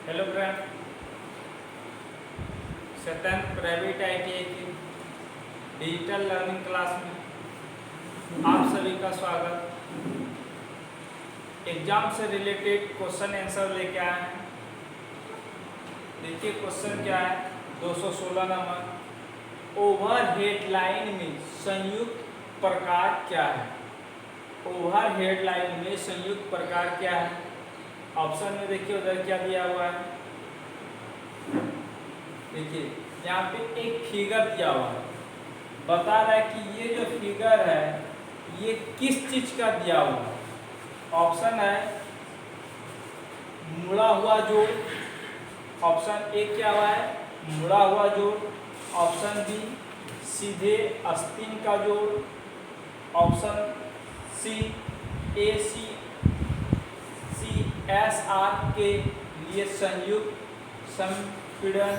Hello friend, सतन private ITI की digital learning class में आप सभी का स्वागत। एग्जाम से रिलेटेड क्वेश्चन आंसर लेके आए हैं। देखिए क्वेश्चन क्या है, 216 नंबर। ओवरहेड लाइन में संयुक्त प्रकार क्या है? ओवरहेड लाइन में संयुक्त प्रकार क्या है? ऑप्शन में देखिए उधर क्या दिया हुआ है। देखिए यहाँ पे एक फिगर दिया हुआ है, बता रहा है कि ये जो फिगर है ये किस चीज का दिया हुआ है। ऑप्शन है मुड़ा हुआ जोड़, ऑप्शन ए क्या हुआ है मुड़ा हुआ जोड़, ऑप्शन बी सीधे आस्तीन का जोड़, ऑप्शन सी ACSR के लिए संयुक्त संपीड़न,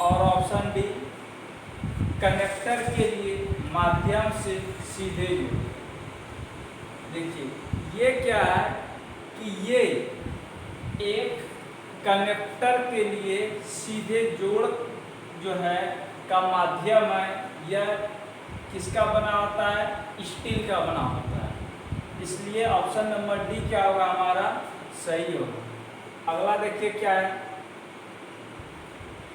और ऑप्शन डी कनेक्टर के लिए माध्यम से सीधे जोड़। देखिए ये क्या है कि ये एक कनेक्टर के लिए सीधे जोड़ जो है का माध्यम है, यह किसका बना होता है? स्टील का बना होता है। इसलिए ऑप्शन नंबर डी क्या होगा हमारा सही होगा। अगला देखिए क्या है,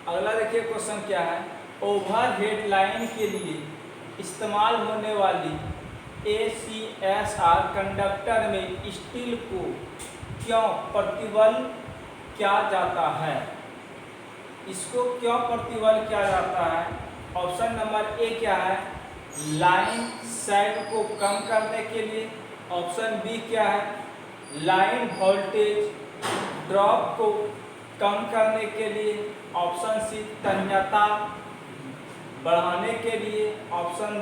अगला देखिए क्वेश्चन क्या है। ओवरहेड लाइन के लिए इस्तेमाल होने वाली ACSR कंडक्टर में स्टील को क्यों प्रतिबल किया जाता है? इसको क्यों प्रतिबल किया जाता है? ऑप्शन नंबर ए क्या है लाइन सैग को कम करने के लिए, ऑप्शन बी क्या है लाइन वोल्टेज ड्रॉप को कम करने के लिए, ऑप्शन सी तन्यता बढ़ाने के लिए, ऑप्शन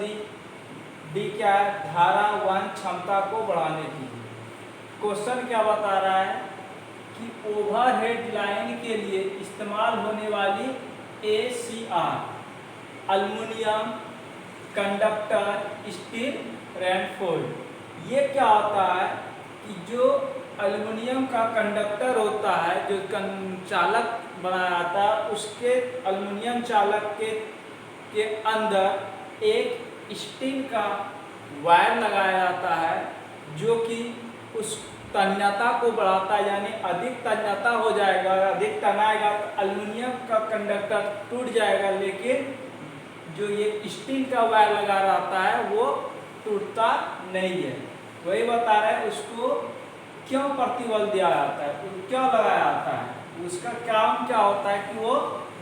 डी क्या है धारा वहन क्षमता को बढ़ाने के लिए। क्वेश्चन क्या बता रहा है कि ओवरहेड लाइन के लिए इस्तेमाल होने वाली ACR एल्युमिनियम कंडक्टर स्टील रेनफोर्ड, ये क्या होता है कि जो एल्युमिनियम का कंडक्टर होता है, जो चालक बनाया जाता है, उसके एल्युमिनियम चालक के अंदर एक स्टील का वायर लगाया जाता है जो कि उस तन्यता को बढ़ाता है, यानी अधिक तन्यता हो जाएगा, अधिक तनाएगा तो एल्युमिनियम का कंडक्टर टूट जाएगा, लेकिन जो ये स्टील का वायर लगा रहता है वो टूटता नहीं है। वही बता रहे हैं उसको क्यों प्रतिबल दिया जाता है, क्यों लगाया जाता है, उसका काम क्या होता है कि वो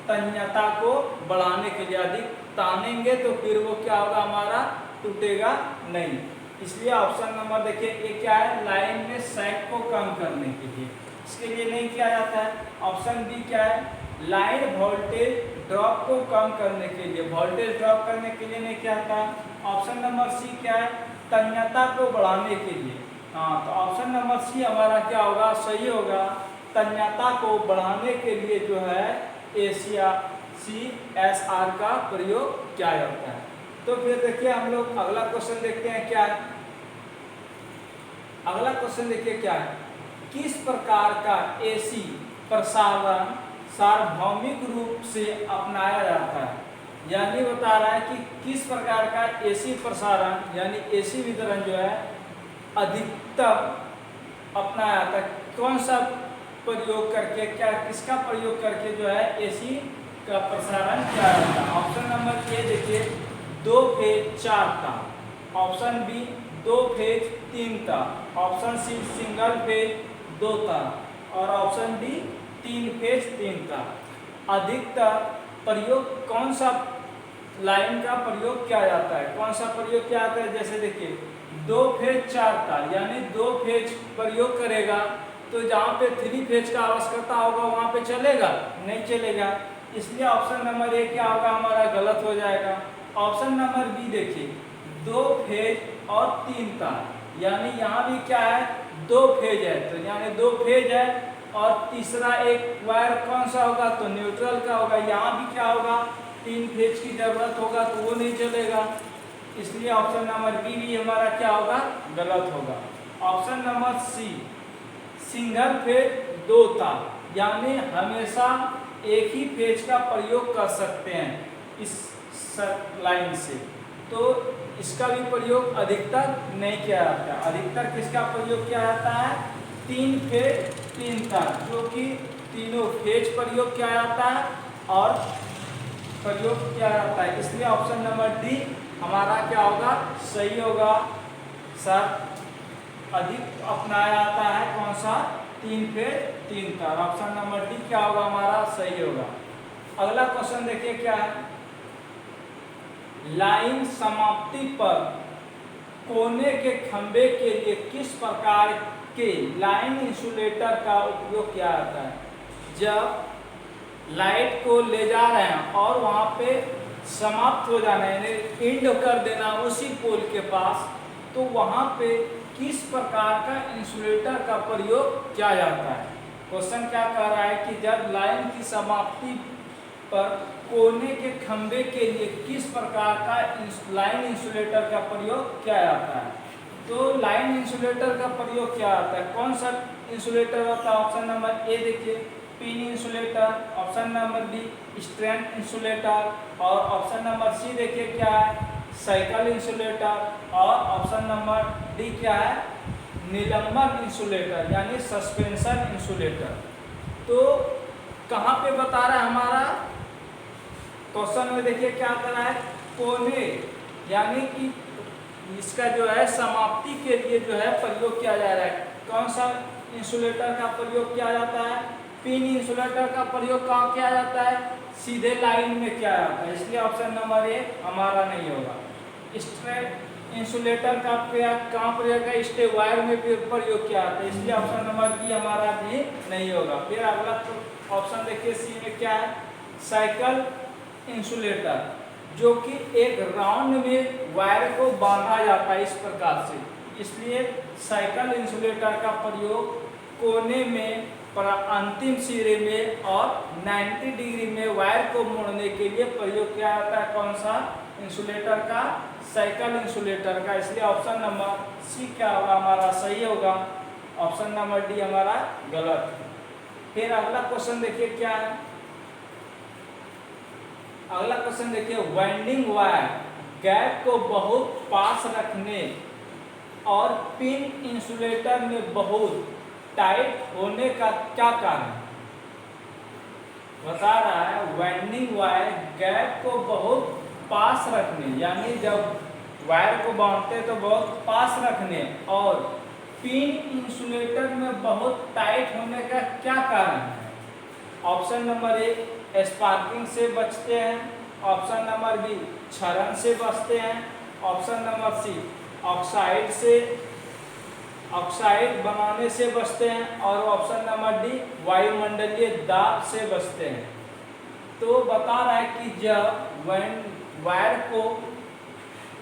तन्यता को बढ़ाने के लिए, अधिक तानेंगे तो फिर वो क्या होगा हमारा टूटेगा नहीं। इसलिए ऑप्शन नंबर देखिए ए क्या है लाइन में सैग को कम करने के लिए, इसके लिए नहीं किया जाता है। ऑप्शन बी क्या है लाइन वोल्टेज ड्रॉप को कम करने के लिए, वोल्टेज ड्रॉप करने के लिए नहीं किया जाता है। ऑप्शन नंबर सी क्या है तन्यता को बढ़ाने के लिए। हाँ, तो ऑप्शन नंबर सी हमारा क्या होगा सही होगा, तन्यता को बढ़ाने के लिए जो है ACSR का प्रयोग किया जाता है। तो फिर देखिए हम लोग अगला क्वेश्चन देखते हैं क्या है। अगला क्वेश्चन देखिए क्या है, किस प्रकार का AC प्रसारण सार्वभौमिक रूप से अपनाया जाता है? यानी बता रहा है कि किस प्रकार का AC प्रसारण यानी AC वितरण जो है अधिकतम अपनाया जाता है, कौन सा प्रयोग करके, क्या किसका प्रयोग करके जो है AC का प्रसारण किया जाता है? ऑप्शन नंबर ए देखिए 2 फेज 4 तार, ऑप्शन बी 2 फेज 3 तार, ऑप्शन सी सिंगल फेज 2 तार, और ऑप्शन डी 3 फेज 3 तार। अधिकतर प्रयोग कौन सा लाइन का प्रयोग किया जाता है, कौन सा प्रयोग किया जाता है? जैसे देखिए 2 फेज 4 तार यानी 2 फेज प्रयोग करेगा तो जहाँ पे 3 फेज का आवश्यकता होगा वहाँ पे चलेगा नहीं चलेगा, इसलिए ऑप्शन नंबर ए क्या होगा हमारा गलत हो जाएगा। ऑप्शन नंबर बी देखिए 2 फेज और 3 तार, यानी यहाँ भी क्या है 2 फेज है, तो यानी 2 फेज है और तीसरा एक वायर कौन सा होगा तो न्यूट्रल का होगा, यहाँ भी क्या होगा 3 फेज की जरूरत होगा तो वो नहीं चलेगा, इसलिए ऑप्शन नंबर बी भी हमारा क्या होगा गलत होगा। Option number C single phase 2 तार, यानी हमेशा एक ही पेज का प्रयोग कर सकते हैं इस लाइन से। तो इसका भी प्रयोग अधिकतर नहीं किया जाता है। अधिकतर किसका प्रयोग किया जाता है? 3 फेज 3 तार, जो कि तीनों फेज प्रयोग किया जाता है और प्रयोग किया जाता है। इसलिए ऑप्शन नंबर डी हमारा क्या होगा? सही होगा सर। अधिक अपनाया जाता है कौन सा? 3 फेज 3 तार। ऑप्शन नंबर डी क्या होगा हमारा? सही होगा। अगला क्वेश्चन देखिए क्या है। लाइन समाप्ति पर कोने के खंभे के लिए किस प्रकार के लाइन इंसुलेटर का उपयोग किया जाता है? जब लाइट को ले जा रहे हैं और वहां पे समाप्त हो जाना है, एंड कर देना उसी पोल के पास, तो वहां पे किस प्रकार का इंसुलेटर का प्रयोग किया जाता है? क्वेश्चन क्या कह रहा है कि जब लाइन की समाप्ति पर कोने के खंभे के लिए किस प्रकार का लाइन इंसुलेटर का प्रयोग किया जाता है? तो लाइन इंसुलेटर का प्रयोग किया जाता है। कौन सा इंसुलेटर होता है? ऑप्शन नंबर ए देखिए, pin insulator. Option number B strand insulator. और ऑप्शन नंबर सी देखिए क्या है? Shackle insulator. और ऑप्शन नंबर डी क्या है? निलंबन इंसुलेटर यानी सस्पेंशन इंसुलेटर। तो कहाँ पे बता रहा है हमारा क्वेश्चन में? देखिए क्या कर रहा है? कोने यानी कि इसका जो है समाप्ति के लिए जो है प्रयोग किया जा रहा है। कौन सा इंसुलेटर का प्रयोग किया जाता है? पिन इंसुलेटर का प्रयोग कहाँ किया जाता है? सीधे लाइन में किया जाता है। इसलिए ऑप्शन नंबर ए हमारा नहीं होगा। स्ट्रेट इंसुलेटर का कहाँ प्रयोग है? स्टे वायर में प्रयोग किया जाता है। इसलिए ऑप्शन नंबर बी हमारा भी नहीं होगा। फिर अगला ऑप्शन देखिए सी में क्या है? साइकिल इंसुलेटर, जो कि एक राउंड में वायर को बांधा जाता है इस प्रकार से। इसलिए साइकिल इंसुलेटर का प्रयोग कोने में अंतिम सिरे में और 90 डिग्री में वायर को मोड़ने के लिए प्रयोग किया जाता है। कौन सा इंसुलेटर का? साइकिल इंसुलेटर का। इसलिए ऑप्शन नंबर सी क्या होगा हमारा? सही होगा। ऑप्शन नंबर डी हमारा गलत है। फिर अगला क्वेश्चन देखिए क्या है। अगला क्वेश्चन देखिए, वाइंडिंग वायर गैप को बहुत पास रखने और पिन इंसुलेटर में बहुत टाइट होने का क्या कारण? बता रहा है वाइंडिंग वायर गैप को बहुत पास रखने, यानी जब वायर को बांधते तो बहुत पास रखने, और पिन इंसुलेटर में बहुत टाइट होने का क्या कारण है? ऑप्शन नंबर ए स्पार्किंग से बचते हैं। ऑप्शन नंबर बी क्षरण से बचते हैं। ऑप्शन नंबर सी ऑक्साइड बनाने से बचते हैं। और ऑप्शन नंबर डी वायुमंडलीय दाब से बचते हैं। तो बता रहा है कि जब वायर को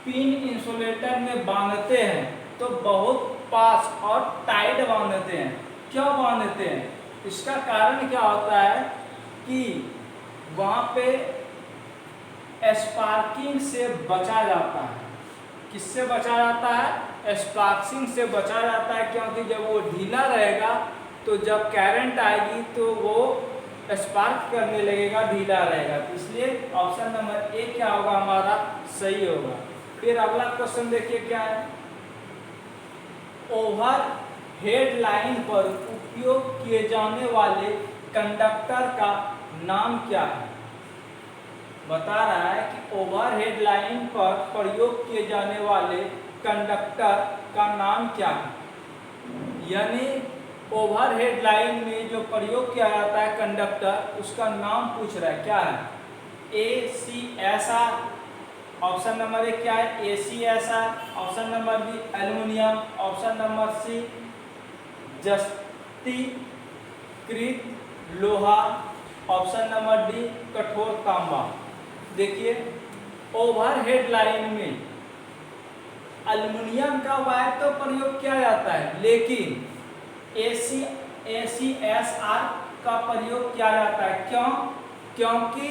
पिन इंसुलेटर में बांधते हैं तो बहुत पास और टाइट बांधते हैं। क्यों बांधते हैं? इसका कारण क्या होता है कि वहाँ पे स्पार्किंग से बचा जाता है। किससे बचा जाता है? स्पार्किंग से बचा जाता है, क्योंकि जब वो ढीला रहेगा तो जब करंट आएगी तो वो स्पार्क करने लगेगा, ढीला रहेगा। तो इसलिए ऑप्शन नंबर ए क्या होगा हमारा? सही होगा। फिर अगला क्वेश्चन देखिए क्या है। ओवर हेड लाइन पर उपयोग किए जाने वाले कंडक्टर का नाम क्या है? बता रहा है कि ओवरहेड लाइन पर प्रयोग किए जाने वाले कंडक्टर का नाम क्या है? यानी ओवरहेड लाइन में जो प्रयोग किया जाता है कंडक्टर, उसका नाम पूछ रहा है। क्या है? ACSR। ऑप्शन नंबर ए क्या है? ACSR। Option number B aluminium. Option number C जस्तीकृत लोहा। ऑप्शन नंबर डी कठोर तांबा। देखिए ओवरहेड लाइन में एल्युमिनियम का वायर तो प्रयोग किया जाता है, लेकिन ACSR का प्रयोग किया जाता है। क्यों? क्योंकि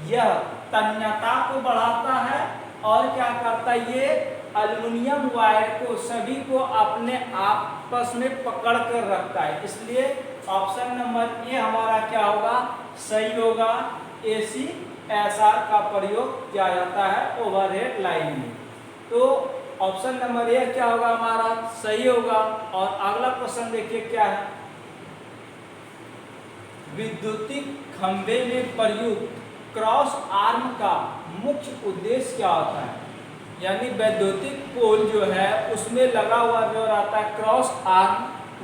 यह तन्यता को बढ़ाता है और क्या करता है? ये एल्युमिनियम वायर को सभी को अपने आपस में पकड़ कर रखता है। इसलिए ऑप्शन नंबर ए हमारा क्या होगा, सही होगा। ACSR का प्रयोग किया जाता है ओवरहेड लाइन में। तो ऑप्शन नंबर ए क्या होगा हमारा, सही होगा। और अगला क्वेश्चन देखिए क्या है, विद्युतीय खंभे में प्रयुक्त क्रॉस आर्म का मुख्य उद्देश्य क्या होता है। यानी वैद्युतिक पोल जो है उसमें लगा हुआ जो रहता है क्रॉस आर्म,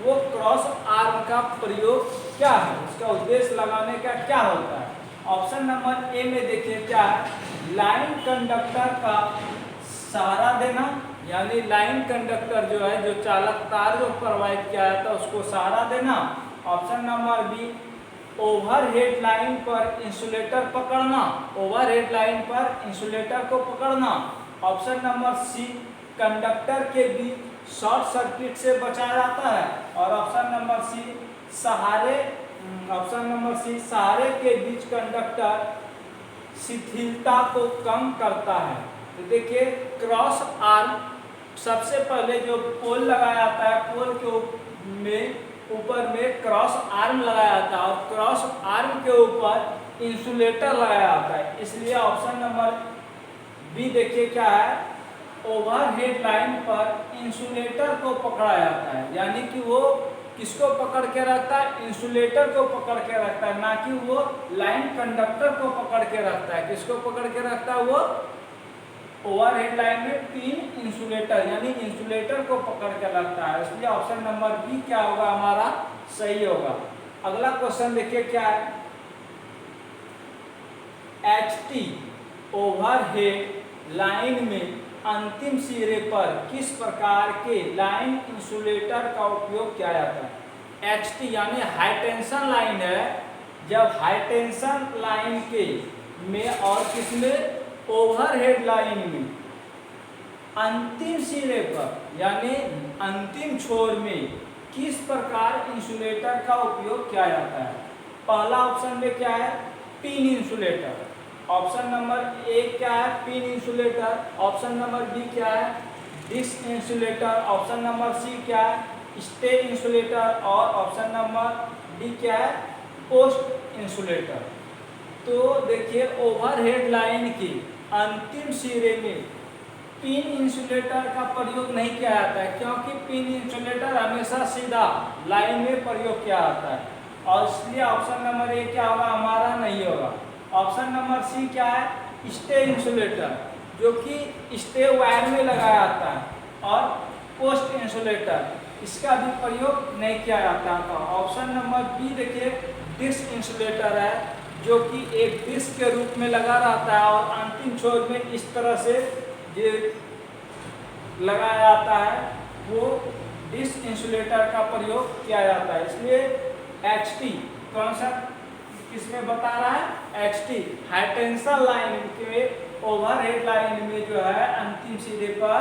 वो क्रॉस आर्म का प्रयोग क्या है, उसका उद्देश्य लगाने का क्या होता है। ऑप्शन नंबर ए में देखिए क्या है, लाइन कंडक्टर का सहारा देना, यानी लाइन कंडक्टर जो है जो चालक तार जो प्रवाहित किया जाता है उसको सहारा देना। Option number B, overhead line पर इंसुलेटर पकड़ना, ओवरहेड लाइन पर इंसुलेटर को पकड़ना। ऑप्शन नंबर सी, कंडक्टर के बीच शॉर्ट सर्किट से बचाया जाता है। और ऑप्शन नंबर सी, सहारे के बीच कंडक्टर शिथिलता को कम करता है। तो देखिए क्रॉस आर्म, सबसे पहले जो पोल लगाया जाता है, पोल के ऊपर में क्रॉस आर्म लगाया जाता है और क्रॉस आर्म के ऊपर इंसुलेटर लगाया जाता है। इसलिए ऑप्शन नंबर बी देखिए क्या है, ओवरहेड लाइन पर इंसुलेटर को पकड़ा जाता है। यानी कि वो किसको पकड़ के रखता है, इंसुलेटर को पकड़ के रखता है, ना कि वो लाइन कंडक्टर को पकड़ के रखता है। किसको पकड़ के रखता है, वो ओवरहेड लाइन में 3 इंसुलेटर यानी इंसुलेटर को पकड़ के रखता है। इसलिए ऑप्शन नंबर बी क्या होगा हमारा, सही होगा। अगला क्वेश्चन देखिए क्या है, HT ओवरहेड लाइन में अंतिम सिरे पर किस प्रकार के लाइन इंसुलेटर का उपयोग किया जाता है। HT यानी हाई टेंशन लाइन है। जब हाई टेंशन लाइन के में और किसमें, ओवरहेड लाइन में अंतिम सिरे पर यानी अंतिम छोर में किस प्रकार इंसुलेटर का उपयोग किया जाता है। पहला ऑप्शन में क्या है, pin insulator. Option number A क्या है, pin insulator. Option number B क्या है, disc insulator. Option number C क्या है, स्टे इंसुलेटर। और ऑप्शन नंबर डी क्या है, पोस्ट इंसुलेटर। तो देखिए ओवरहेड लाइन की अंतिम सिरे में पिन इंसुलेटर का प्रयोग नहीं किया जाता है, क्योंकि पिन इंसुलेटर हमेशा सीधा लाइन में प्रयोग किया जाता है। और इसलिए ऑप्शन नंबर ए क्या होगा हमारा, नहीं होगा। ऑप्शन नंबर सी क्या है, स्टे इंसुलेटर, जो कि स्टे वायर में लगाया जाता है। और पोस्ट इंसुलेटर, इसका भी प्रयोग नहीं किया जाता था। ऑप्शन नंबर बी देखिए डिस्क इंसुलेटर है, जो कि एक डिस्क के रूप में लगा रहता है और अंतिम छोर में इस तरह से जो लगाया जाता है, वो डिस्क इंसुलेटर का प्रयोग किया जाता है। इसलिए HT कौन सा किसमें बता रहा है, HT हाई टेंशन लाइन के ओवरहेड लाइन में जो है अंतिम सिरे पर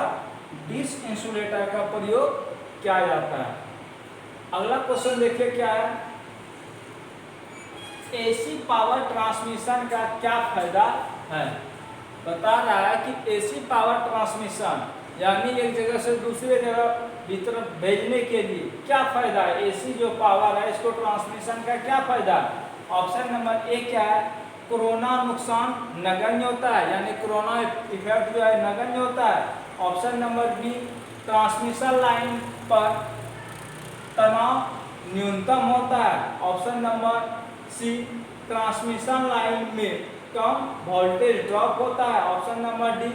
डिस्क इंसुलेटर का प्रयोग किया जाता है। अगला क्वेश्चन देखिए क्या है, AC पावर ट्रांसमिशन का क्या फायदा है। बता रहा है कि AC पावर ट्रांसमिशन यानी एक जगह से दूसरे जगह वितरण भेजने के लिए क्या फायदा है। AC जो पावर है इसको ट्रांसमिशन का क्या फायदा है। ऑप्शन नंबर ए क्या है, कोरोना नुकसान नगण्य होता है, यानी कोरोना इफेक्ट जो है नगण्य होता है। Option number B, transmission line पर तनाव न्यूनतम होता है। Option number C, transmission line में कम वोल्टेज ड्रॉप होता है। ऑप्शन नंबर डी,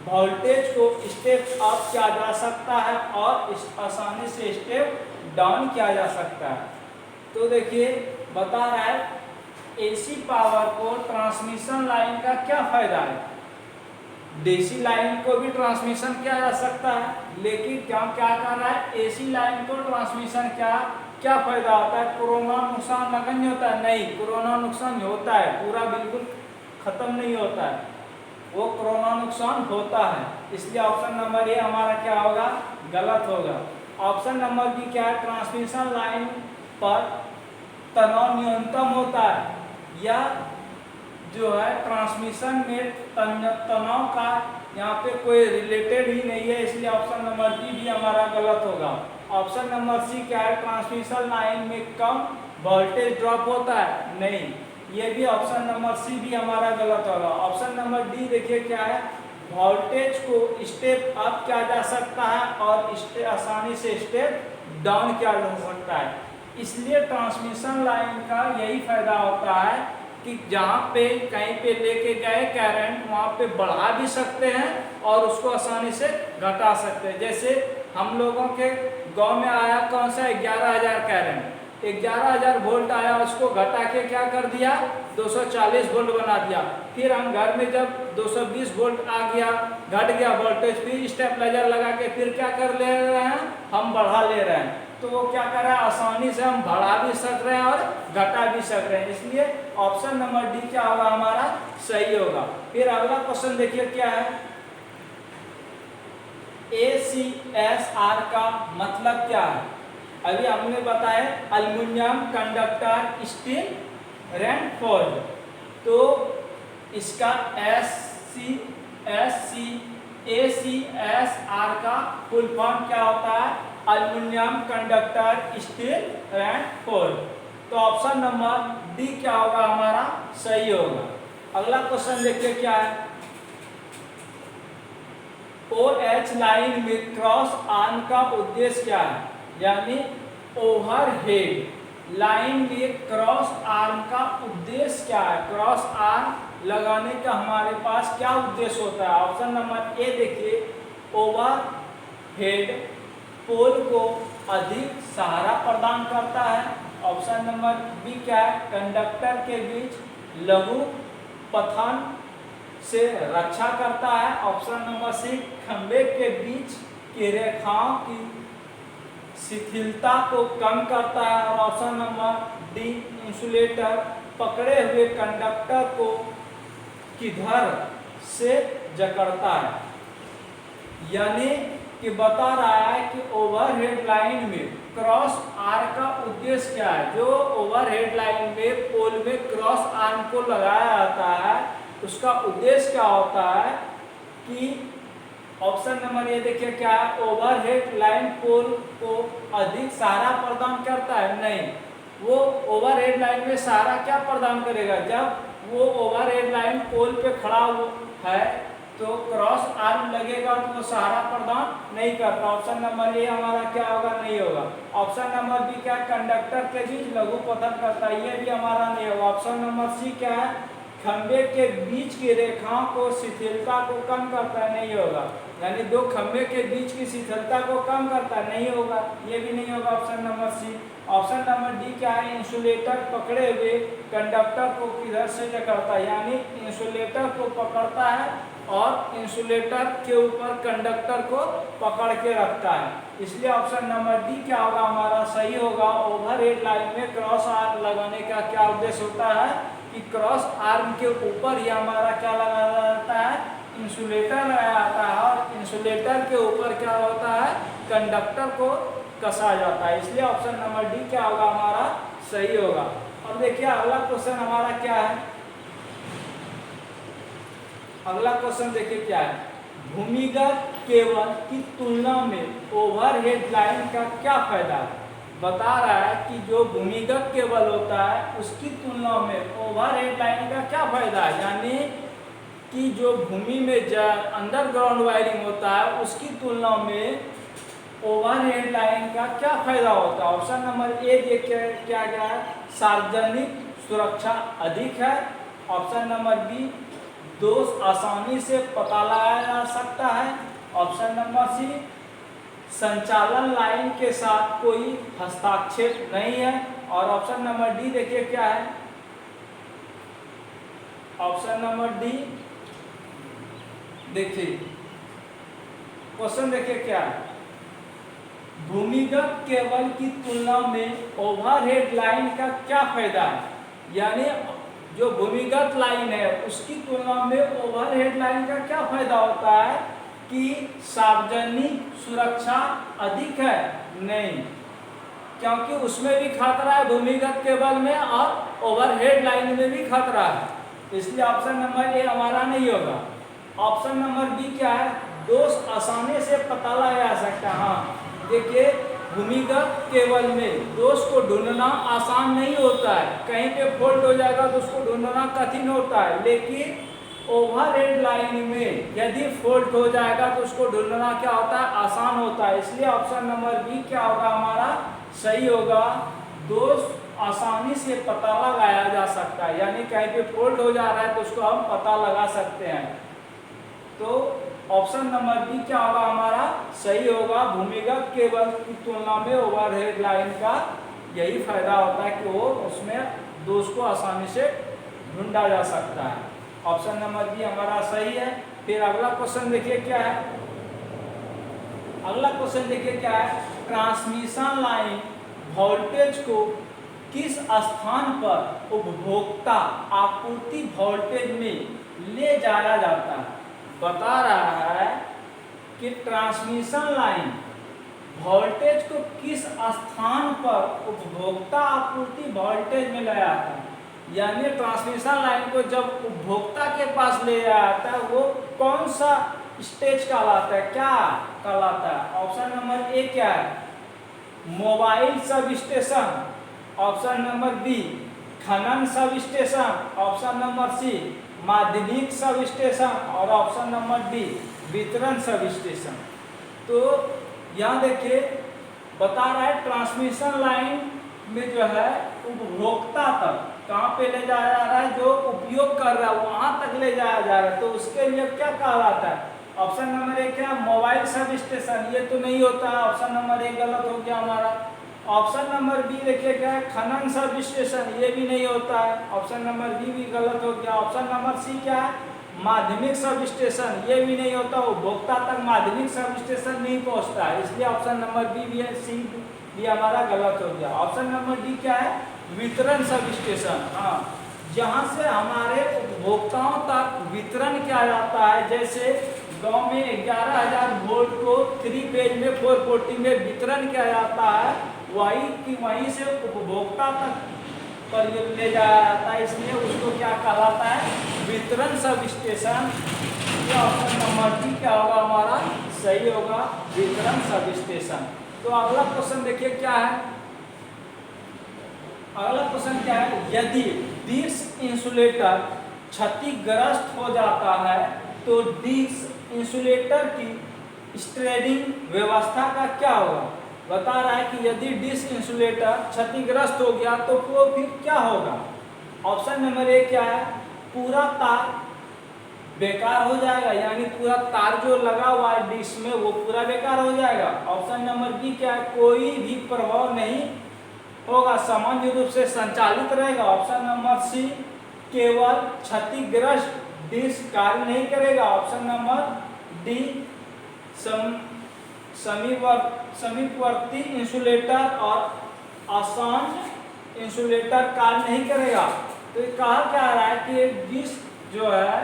वोल्टेज को स्टेप अप किया जा सकता है और आसानी से स्टेप डाउन किया जा सकता है। तो देखिए बता रहा है AC पावर को ट्रांसमिशन लाइन का क्या फायदा है। DC लाइन को भी ट्रांसमिशन किया जा सकता है, लेकिन क्या कर रहा है, AC लाइन को ट्रांसमिशन क्या फायदा होता है, कोरोना नुकसान नगण्य होता है। नहीं, कोरोना नुकसान होता है, पूरा बिल्कुल खत्म नहीं होता है, वो कोरोना नुकसान होता है। इसलिए ऑप्शन नंबर ए हमारा क्या होगा, गलत होगा। ऑप्शन नंबर बी क्या है, ट्रांसमिशन लाइन पर तनाव न्यूनतम होता है, या जो है ट्रांसमिशन में तनाव का यहाँ पे कोई रिलेटेड ही नहीं है। इसलिए ऑप्शन नंबर बी भी हमारा गलत होगा। ऑप्शन नंबर सी क्या है, ट्रांसमिशन लाइन में कम वोल्टेज ड्रॉप होता है? नहीं। ये भी ऑप्शन नंबर सी भी हमारा गलत होगा। ऑप्शन नंबर डी देखिए क्या है, वोल्टेज को स्टेप अप किया जा सकता है और आसानी से स्टेप डाउन किया जा सकता है। इसलिए ट्रांसमिशन लाइन का यही फायदा होता है कि जहाँ पे कहीं पे लेके गए करंट, वहाँ पे बढ़ा भी सकते हैं और उसको आसानी से घटा सकते हैं। जैसे हम लोगों के गांव में आया कौन सा 11,000 करंट, 11,000 वोल्ट आया, उसको घटा के क्या कर दिया, 240 वोल्ट बना दिया। फिर हम घर में जब 220 वोल्ट आ गया, घट गया वोल्टेज, फिर स्टेबलाइजर लगा के फिर क्या कर ले रहे हैं, हम बढ़ा ले रहे हैं। तो वो क्या कर रहा है, आसानी से हम बढ़ा भी सक रहे हैं और घटा भी सक रहे हैं। इसलिए ऑप्शन नंबर डी क्या होगा हमारा, सही होगा। फिर अगला क्वेश्चन देखिए क्या है, ACSR का मतलब क्या है। अभी हमने बताया एल्युमिनियम कंडक्टर स्टील रेनफोर्स्ड, तो इसका ACSR का फुल फॉर्म क्या होता है, एल्युमिनियम कंडक्टर स्टील रेनफोर्स्ड। तो ऑप्शन नंबर डी क्या होगा हमारा, सही होगा। अगला क्वेश्चन देखिए क्या है, OH लाइन में क्रॉस आर्म का उद्देश्य क्या है, यानी ओवरहेड लाइन में क्रॉस आर्म का उद्देश्य क्या है। क्रॉस आर्म लगाने का हमारे पास क्या उद्देश्य होता है। ऑप्शन नंबर ए देखिए, ओवरहेड पोल को अधिक सहारा प्रदान करता है। ऑप्शन नंबर बी क्या है, कंडक्टर के बीच लघु पथन से रक्षा करता है। ऑप्शन नंबर सी, खंभे के बीच की रेखाओं की शिथिलता को कम करता है। और ऑप्शन नंबर डी, इंसुलेटर पकड़े हुए कंडक्टर को किधर से जकड़ता है, यानी कि बता रहा है कि ओवरहेड लाइन में क्रॉस आर्म का उद्देश्य क्या है। जो ओवरहेड लाइन में पोल में क्रॉस आर्म को लगाया जाता है, उसका उद्देश्य क्या होता है कि ऑप्शन नंबर ए देखिए क्या है, ओवरहेड लाइन पोल को अधिक सहारा प्रदान करता है। नहीं, वो ओवरहेड लाइन में सहारा क्या प्रदान करेगा, जब वो ओवरहेड लाइन पोल पे खड़ा है तो क्रॉस आर्म लगेगा तो वो सहारा प्रदान नहीं करता। ऑप्शन नंबर ए हमारा क्या होगा, नहीं होगा। ऑप्शन नंबर बी क्या, कंडक्टर के बीच लघु पथन करता है, ये भी हमारा नहीं होगा। ऑप्शन नंबर सी क्या है, खंभे के बीच की रेखाओं को शिथिलता को कम करता है, नहीं होगा। यानी दो खंभे के बीच की शिथिलता को कम करता है, नहीं होगा, ये भी नहीं होगा option number C. Option number D क्या है, इंसुलेटर पकड़े हुए कंडक्टर को किधर से जकड़ता है, यानी इंसुलेटर को पकड़ता है और इंसुलेटर के ऊपर कंडक्टर को पकड़ के रखता है। इसलिए ऑप्शन नंबर डी क्या होगा हमारा, सही होगा। ओवरहेड लाइन में क्रॉस आर्म लगाने का क्या उद्देश्य होता है कि क्रॉस आर्म के ऊपर ही हमारा क्या लगाया जाता है, इंसुलेटर लगाया जाता है और इंसुलेटर के ऊपर क्या होता है, कंडक्टर को कसा जाता है। इसलिए ऑप्शन नंबर डी क्या होगा हमारा, सही होगा। अब देखिए अगला क्वेश्चन हमारा क्या है, अगला क्वेश्चन देखिए क्या है, भूमिगत केबल की तुलना में ओवरहेड लाइन का क्या फायदा है। बता रहा है कि जो भूमिगत केबल होता है उसकी तुलना में ओवरहेड लाइन का क्या फायदा है, यानी कि जो भूमि में अंडरग्राउंड वायरिंग होता है उसकी तुलना में ओवरहेड लाइन का क्या फायदा होता है। ऑप्शन नंबर ए देखिए क्या क्या है, सार्वजनिक सुरक्षा अधिक है। ऑप्शन नंबर बी, दोष आसानी से पता लगाया जा सकता है। ऑप्शन नंबर सी, संचालन लाइन के साथ कोई हस्तक्षेप नहीं है। और ऑप्शन नंबर डी देखिए क्या है, ऑप्शन नंबर डी देखिए क्वेश्चन देखिए क्या है, भूमिगत केबल की तुलना में ओवरहेड लाइन का क्या फायदा है, यानी जो भूमिगत लाइन है उसकी तुलना में ओवरहेड लाइन का क्या फायदा होता है कि सार्वजनिक सुरक्षा अधिक है। नहीं, क्योंकि उसमें भी खतरा है भूमिगत केबल में और ओवरहेड लाइन में भी खतरा है, इसलिए ऑप्शन नंबर ए हमारा नहीं होगा। ऑप्शन नंबर बी क्या है, दोष आसानी से पता लगाया जा सकता है। हाँ देखिए, भूमिगत केबल में दोष को ढूंढना आसान नहीं होता है। कहीं पे फॉल्ट हो जाएगा तो उसको ढूंढना कठिन होता है, लेकिन ओवरहेड लाइन में यदि फॉल्ट हो जाएगा तो उसको ढूंढना क्या होता है, आसान होता है। इसलिए ऑप्शन नंबर बी क्या होगा हमारा, सही होगा। दोष आसानी से पता लगाया जा सकता है, यानी कहीं पे फॉल्ट हो जा रहा है तो उसको हम पता लगा सकते हैं। तो ऑप्शन नंबर बी क्या होगा हमारा, सही होगा। भूमिगत केबल की तुलना में ओवरहेड लाइन का यही फायदा होता है कि वो उसमें दोष को आसानी से ढूंढा जा सकता है। ऑप्शन नंबर बी हमारा सही है। फिर अगला क्वेश्चन देखिए क्या है। अगला क्वेश्चन देखिए क्या है। ट्रांसमिशन लाइन वोल्टेज को किस स्थान पर उपभोक्ता आपूर्ति वोल्टेज में ले जाया जाता है। बता रहा है कि ट्रांसमिशन लाइन वोल्टेज को किस स्थान पर उपभोक्ता आपूर्ति वोल्टेज में ले जाता है, यानी ट्रांसमिशन लाइन को जब उपभोक्ता के पास ले जाता है वो कौन सा स्टेज कहलाता है, क्या कहलाता है। ऑप्शन नंबर ए क्या है, mobile sub station. Option number B खनन सब स्टेशन। ऑप्शन नंबर सी माध्यमिक सब स्टेशन। और ऑप्शन नंबर डी वितरण सब स्टेशन। तो यहाँ देखिए बता रहा है ट्रांसमिशन लाइन में जो है उपभोक्ता तक कहाँ पे ले जाया जा रहा है, जो उपयोग कर रहा है वहां तक ले जाया जा रहा है, तो उसके लिए क्या कहलाता है। ऑप्शन नंबर ए क्या, मोबाइल सब स्टेशन। ये तो नहीं होता है, ऑप्शन नंबर ए गलत हो गया हमारा। ऑप्शन नंबर बी देखिए क्या है, खनन सब स्टेशन। ये भी नहीं होता है, ऑप्शन नंबर बी भी गलत हो गया। ऑप्शन नंबर सी क्या है, माध्यमिक सब स्टेशन। ये भी नहीं होता, उपभोक्ता तक माध्यमिक सब स्टेशन नहीं पहुंचता है, इसलिए ऑप्शन नंबर बी भी है, सी भी हमारा गलत हो गया। ऑप्शन नंबर डी क्या है, वितरण सब स्टेशन। हाँ, जहाँ से हमारे उपभोक्ताओं तक वितरण किया जाता है, जैसे गांव में 11,000 वोल्ट को 3 फेज में 440 में वितरण किया जाता है, वहीं से उपभोक्ता तक पर ले जाया जाता है, इसलिए उसको क्या कहलाता है, वितरण sub station. Option number D क्या होगा हमारा, सही होगा, वितरण सब स्टेशन। तो अगला क्वेश्चन देखिए क्या है। अगला क्वेश्चन क्या है, यदि डिश इंसुलेटर क्षतिग्रस्त हो जाता है तो डिश इंसुलेटर की स्ट्रेडिंग व्यवस्था का क्या होगा। बता रहा है कि यदि डिश इंसुलेटर क्षतिग्रस्त हो गया तो वो फिर क्या होगा। ऑप्शन नंबर ए क्या है, पूरा तार बेकार हो जाएगा, यानी पूरा तार जो लगा हुआ है डिश में वो पूरा बेकार हो जाएगा। ऑप्शन नंबर बी क्या है, कोई भी प्रभाव नहीं होगा, सामान्य रूप से संचालित रहेगा। ऑप्शन नंबर सी केवल क्षतिग्रस्त डिश कार्य नहीं करेगा। ऑप्शन नंबर डी समीपवर्ती इंसुलेटर और आसान इंसुलेटर कार्य नहीं करेगा। तो ये कहा क्या रहा है कि डिश जो है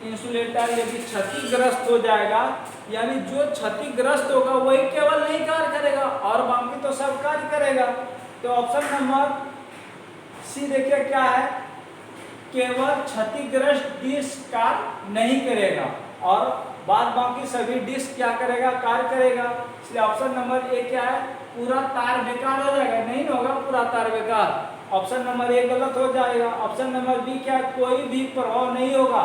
इंसुलेटर यदि क्षतिग्रस्त हो जाएगा, यानी जो क्षतिग्रस्त होगा वही केवल नहीं कार्य करेगा और बाकी तो सब कार्य करेगा। तो ऑप्शन नंबर सी देखिए क्या है, केवल क्षतिग्रस्त डिश कार्य नहीं करेगा और बाद बाकी सभी डिश क्या करेगा, कार्य करेगा। इसलिए ऑप्शन नंबर ए क्या है, पूरा तार बेकार हो जाएगा, नहीं होगा पूरा तार बेकार। ऑप्शन नंबर ए गलत हो जाएगा। ऑप्शन नंबर बी क्या है, कोई भी प्रभाव नहीं होगा।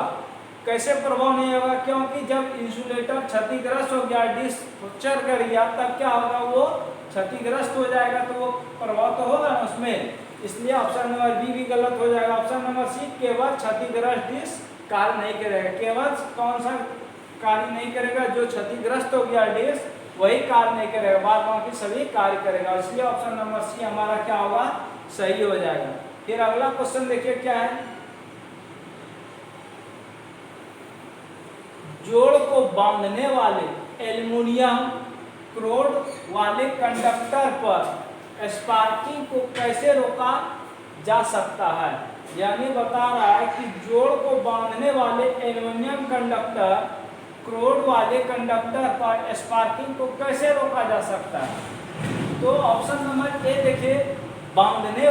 कैसे प्रभाव नहीं होगा, क्योंकि जब इंसुलेटर क्षतिग्रस्त हो गया, डिश फ्रैक्चर कर गया, तब क्या होगा, वो क्षतिग्रस्त हो जाएगा, तो वो प्रभाव तो होगा ना उसमें। इसलिए ऑप्शन नंबर बी भी गलत हो जाएगा। ऑप्शन नंबर सी केवल क्षतिग्रस्त डिश कार्य नहीं करेगा। केवल कौन सा कार्य नहीं करेगा, जो क्षतिग्रस्त हो गया डिश वही कार्य नहीं करेगा, बाद बाकी सभी कार्य करेगा। इसलिए ऑप्शन नंबर सी हमारा क्या होगा, सही हो जाएगा। फिर अगला क्वेश्चन देखिए क्या है, जोड़ को बांधने वाले एल्युमिनियम क्रोड वाले कंडक्टर पर स्पार्किंग को कैसे रोका जा सकता है। यानी बता रहा है कि जोड़ को बांधने वाले एल्युमिनियम कंडक्टर क्रोड वाले कंडक्टर पर स्पार्किंग को कैसे रोका जा सकता है। तो ऑप्शन नंबर ए देखिए, बांधने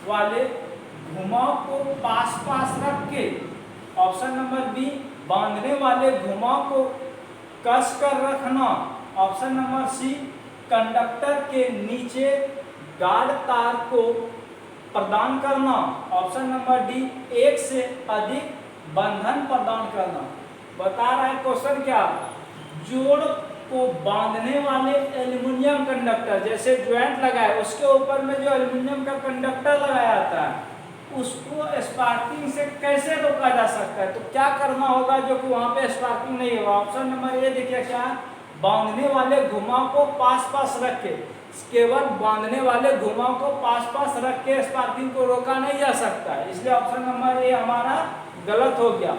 वाले घुमाव को पास रख के। ऑप्शन नंबर बी, बांधने वाले घुमाव को कस कर रखना। ऑप्शन नंबर सी, कंडक्टर के नीचे गार्ड तार को प्रदान करना। ऑप्शन नंबर डी, एक से अधिक बंधन प्रदान करना। बता रहा है क्वेश्चन क्या, जोड़ को बांधने वाले एल्युमिनियम कंडक्टर, जैसे ज्वाइंट लगा है उसके ऊपर में जो एल्युमिनियम का कंडक्टर लगाया जाता है उसको स्पार्किंग से कैसे रोका जा सकता है। तो क्या करना होगा जो कि वहां पे स्पार्किंग नहीं होगा। ऑप्शन नंबर ए देखिए क्या, बांधने वाले घुमाव को पास पास रख के, केवल बांधने वाले घुमाव को पास पास रख के स्पार्किंग को रोका नहीं जा सकता है, इसलिए ऑप्शन नंबर ए हमारा गलत हो गया।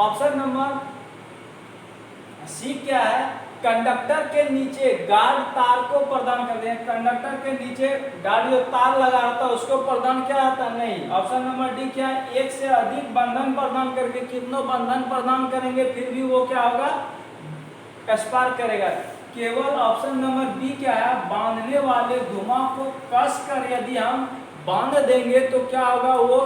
ऑप्शन नंबर सी क्या है, कंडक्टर के नीचे गार्ड तार को प्रदान कर दें। कंडक्टर के नीचे गार्ड जो तार लगा रहता है उसको प्रदान किया जाता नहीं। ऑप्शन नंबर डी क्या है, एक से अधिक बंधन प्रदान करके, कितनों बंधन प्रदान करेंगे फिर भी वो क्या होगा, स्पार्क करेगा। केवल ऑप्शन नंबर बी क्या है, बांधने वाले घुमाव को कस कर यदि हम बांध देंगे तो क्या होगा, वो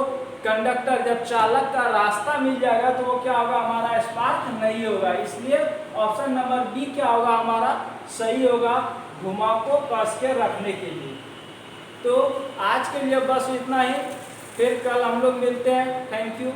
कंडक्टर जब चालक का रास्ता मिल जाएगा तो वो क्या होगा, हमारा स्पार्क नहीं होगा। इसलिए ऑप्शन नंबर बी क्या होगा हमारा सही होगा, घुमाव को कस के रखने के लिए। तो आज के लिए बस इतना ही, फिर कल हम लोग मिलते हैं। Thank you.